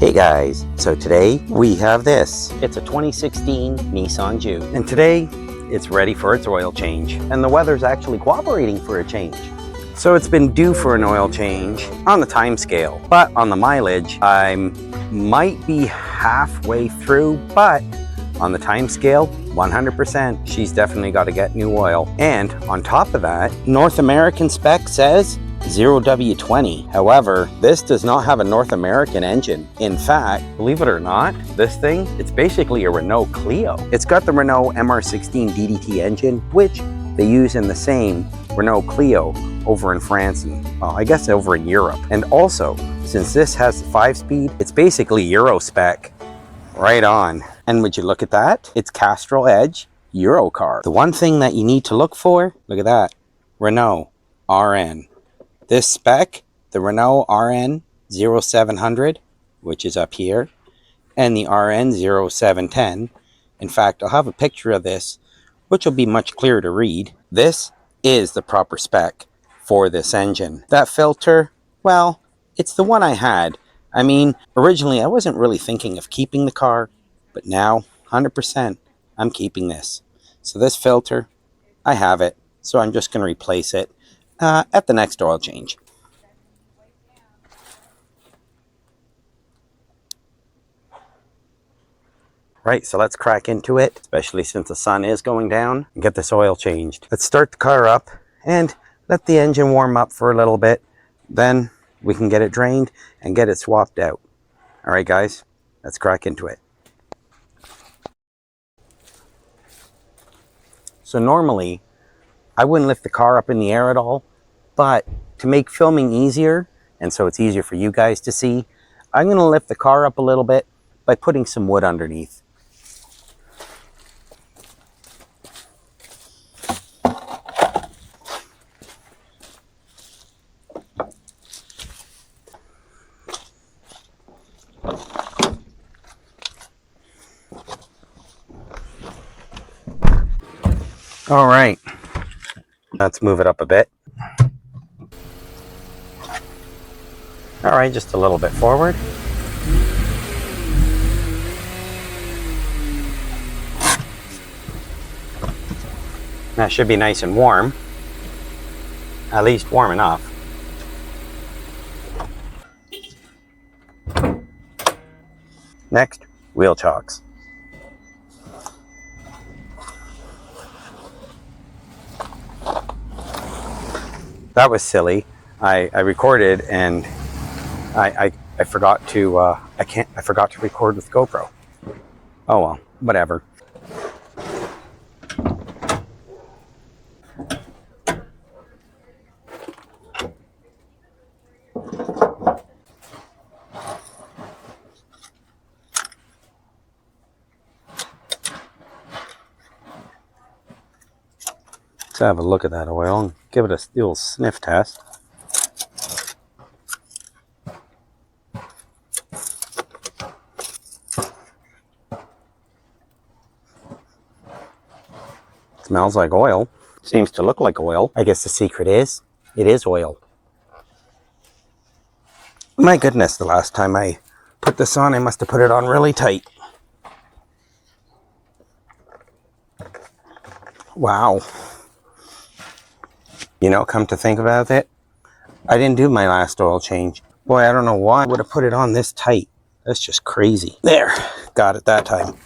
Hey guys, so today we have this. It's a 2016 Nissan Juke, and today it's ready for its oil change, and the weather's actually cooperating for a change. So it's been due for an oil change on the time scale, but on the mileage I might be halfway through, but on the time scale 100%, she's definitely got to get new oil. And on top of that, North American spec says 0W20. However, this does not have a North American engine. In fact, believe it or not, this thing, it's basically a Renault Clio. It's got the Renault MR16 DDT engine, which they use in the same Renault Clio over in France and, well, I guess over in Europe. And also, since this has 5-speed, it's basically Euro spec. Right on. And would you look at that? It's Castrol Edge Euro car. The one thing that you need to look for, look at that, Renault RN. This spec, the Renault RN 0700, which is up here, and the RN 0710. In fact, I'll have a picture of this, which will be much clearer to read. This is the proper spec for this engine. That filter, well, it's the one I had. I mean, originally I wasn't really thinking of keeping the car, but now 100% I'm keeping this. So this filter, I have it, so I'm just going to replace it at the next oil change. Right, so let's crack into it, especially since the sun is going down, and get this oil changed. Let's start the car up and let the engine warm up for a little bit. Then we can get it drained and get it swapped out. All right, guys, let's crack into it. So normally, I wouldn't lift the car up in the air at all, but to make filming easier, and so it's easier for you guys to see, I'm gonna lift the car up a little bit by putting some wood underneath. All right, let's move it up a bit. All right, just a little bit forward. That should be nice and warm, at least warm enough. Next, wheel chocks. That was silly. I recorded and I forgot to I forgot to record with GoPro. Oh well, whatever. Let's have a look at that oil and give it a little sniff test. Smells like oil. Seems to look like oil. I guess the secret is, it is oil. My goodness, the last time I put this on, I must have put it on really tight. Wow. You know, come to think about it, I didn't do my last oil change. Boy, I don't know why I would have put it on this tight. That's just crazy. There, got it that time.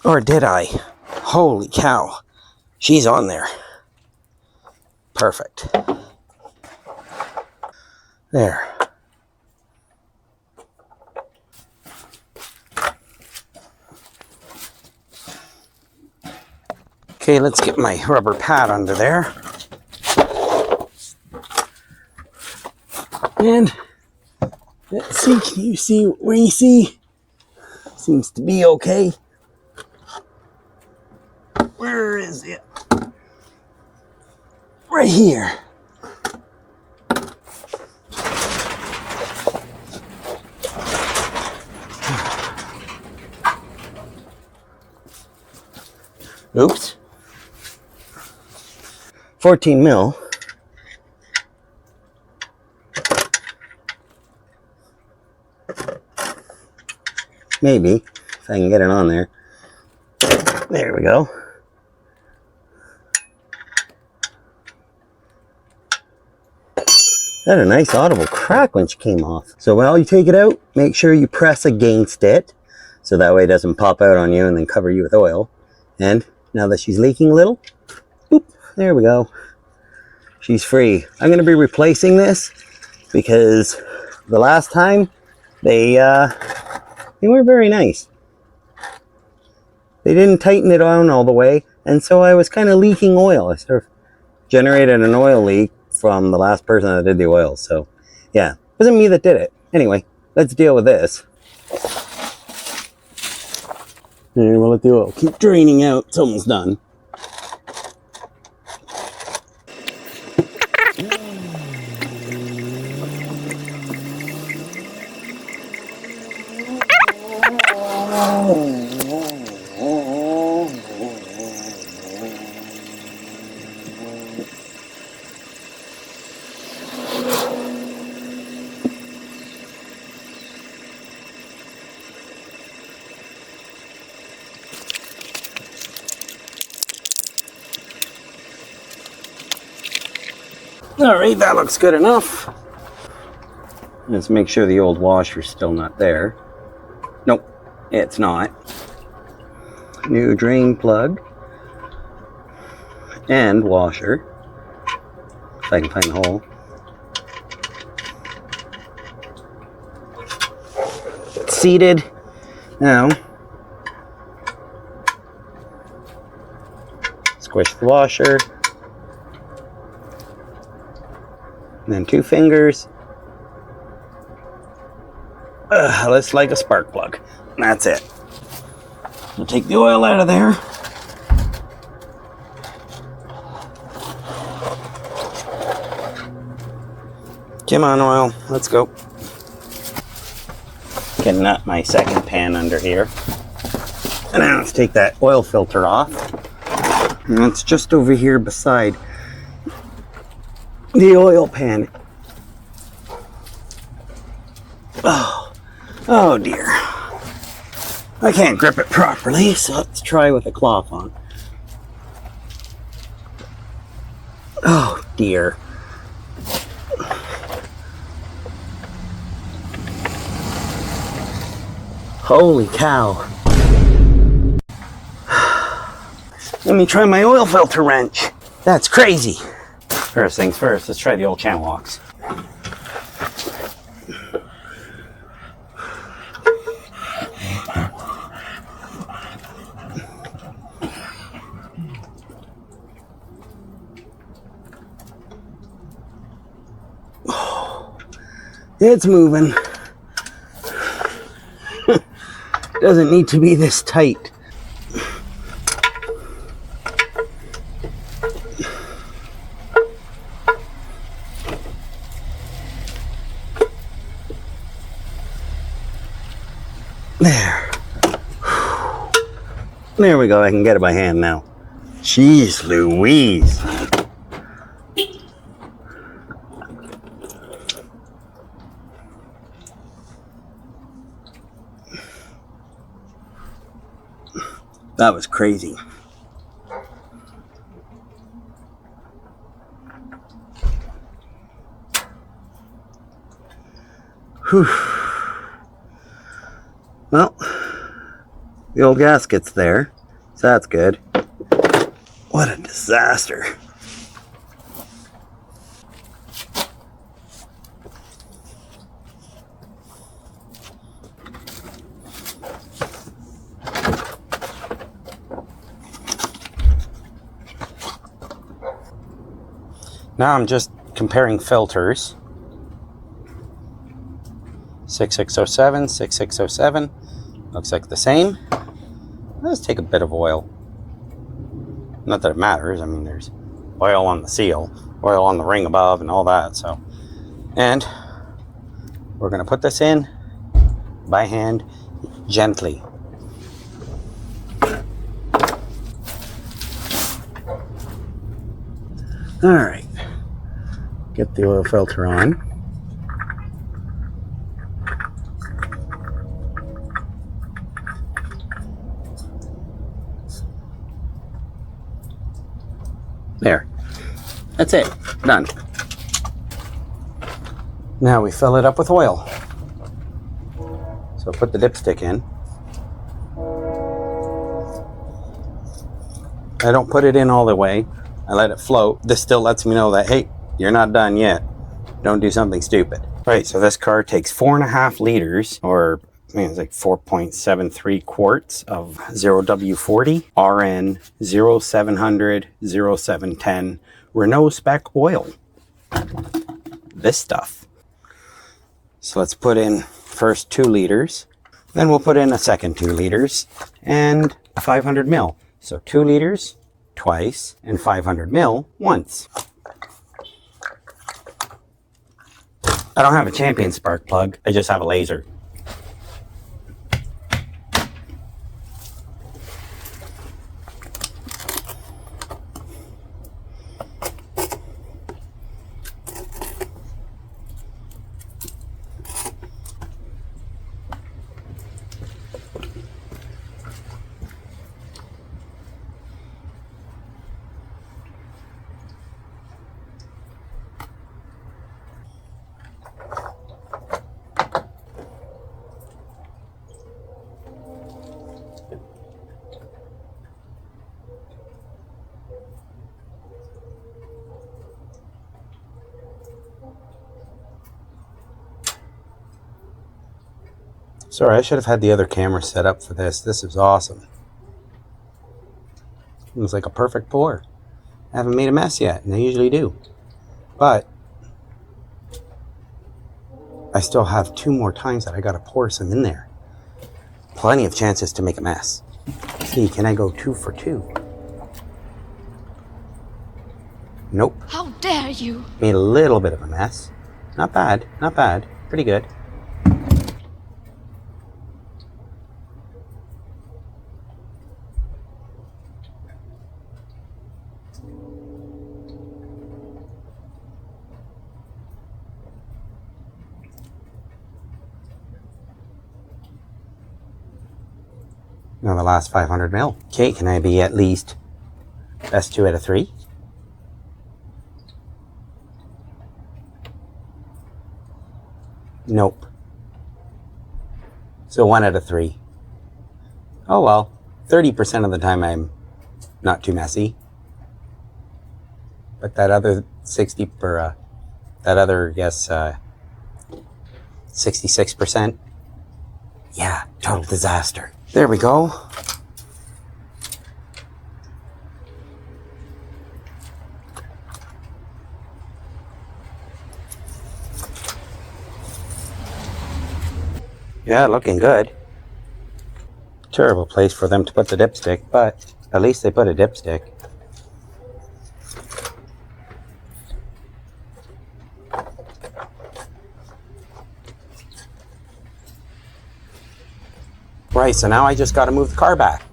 Or did I? Holy cow. She's on there. Perfect. There. Okay, let's get my rubber pad under there. And let's see, can you see where you see? Seems to be okay. Where is it? Right here. Oops. 14 mil. Maybe, if I can get it on there. There we go. Had a nice audible crack when she came off. So while you take it out, make sure you press against it, so that way it doesn't pop out on you and then cover you with oil. And now that she's leaking a little, boop, there we go. She's free. I'm going to be replacing this because the last time they weren't very nice. They didn't tighten it on all the way, and so I was kind of leaking oil. I sort of generated an oil leak from the last person that did the oil. So yeah, it wasn't me that did it. Anyway, let's deal with this. And we'll let the oil keep draining out. It's almost done. Alright, that looks good enough. Let's make sure the old washer's still not there. Nope, it's not. New drain plug and washer, if I can find the hole. It's seated. Now, squish the washer. And then 2 fingers. Let's like a spark plug. And that's it. We'll take the oil out of there. Come on, oil. Let's go. Getting up my second pan under here. And now let's take that oil filter off. And it's just over here beside the oil pan. Oh dear. I can't grip it properly, so let's try with a cloth on. Oh dear. Holy cow. Let me try my oil filter wrench. That's crazy. First things first, let's try the old channel locks. It's moving. Doesn't need to be this tight. There. There we go. I can get it by hand now. Jeez Louise. That was crazy. Whew. Well, the old gasket's there, so that's good. What a disaster. Now I'm just comparing filters. 6607, 6607. Looks like the same. Let's take a bit of oil. Not that it matters. I mean, there's oil on the seal, oil on the ring above, and all that. So, and we're going to put this in by hand, gently. All right. Get the oil filter on. There. That's it. Done. Now we fill it up with oil. So put the dipstick in. I don't put it in all the way. I let it float. This still lets me know that, hey, you're not done yet. Don't do something stupid. Right, so this car takes 4.5 liters, or I mean, it's like 4.73 quarts of 0W40 RN 0700 0710 Renault spec oil. This stuff. So let's put in first 2 liters. Then we'll put in a second 2 liters and 500 mil. So 2 liters twice and 500 mil once. I don't have a Champion spark plug, I just have a laser. Sorry, I should have had the other camera set up for this. This is awesome. It was like a perfect pour. I haven't made a mess yet, and I usually do. But I still have 2 more times that I gotta pour some in there. Plenty of chances to make a mess. See, can I go 2 for 2? Nope. How dare you? Made a little bit of a mess. Not bad, not bad. Pretty good. Now the last 500 mil. Okay, can I be at least best 2 out of 3? Nope. So 1 out of 3. Oh well, 30% of the time I'm not too messy. But that other 60 per, that other, guess, 66%. Yeah, total disaster. There we go. Yeah, looking good. Terrible place for them to put the dipstick, but at least they put a dipstick. Right, so now I just got to move the car back.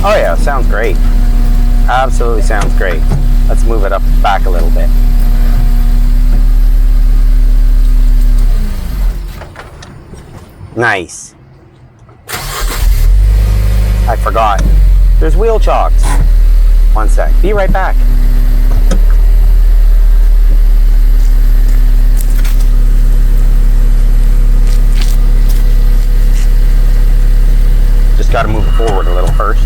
Oh yeah, sounds great. Absolutely sounds great. Let's move it up back a little bit. Nice. I forgot. There's wheel chocks. One sec. Be right back. Just got to move it forward a little first.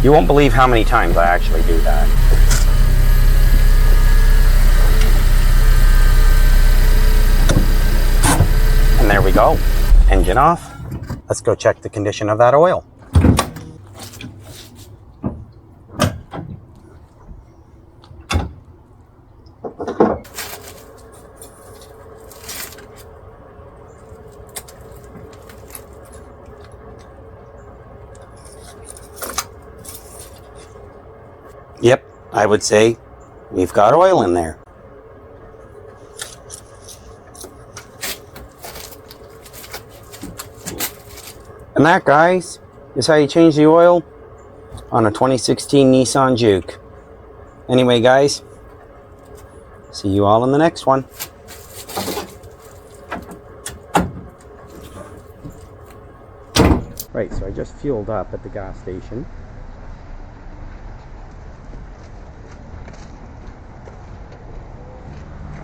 You won't believe how many times I actually do that. And there we go. Engine off. Let's go check the condition of that oil. Yep, I would say we've got oil in there. And that, guys, is how you change the oil on a 2016 Nissan Juke. Anyway, guys, see you all in the next one. Right, so I just fueled up at the gas station.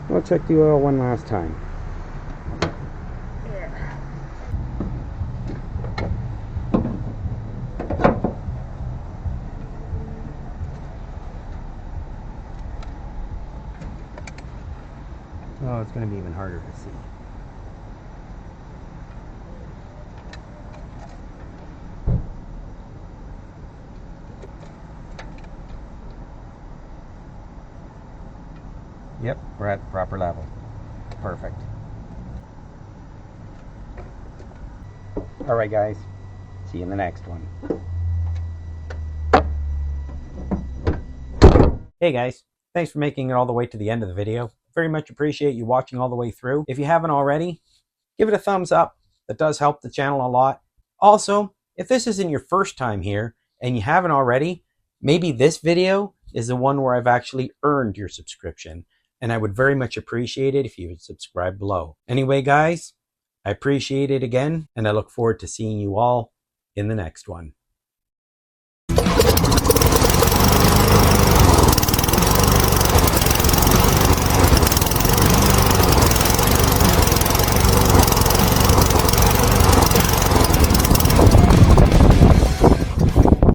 We'll check the oil one last time. Oh, it's going to be even harder to see. Yep, we're at the proper level. Perfect. Alright guys, see you in the next one. Hey guys, thanks for making it all the way to the end of the video. Very much appreciate you watching all the way through. If you haven't already, give it a thumbs up. That does help the channel a lot. Also, if this isn't your first time here and you haven't already, maybe this video is the one where I've actually earned your subscription. And I would very much appreciate it if you would subscribe below. Anyway, guys, I appreciate it again, and I look forward to seeing you all in the next one.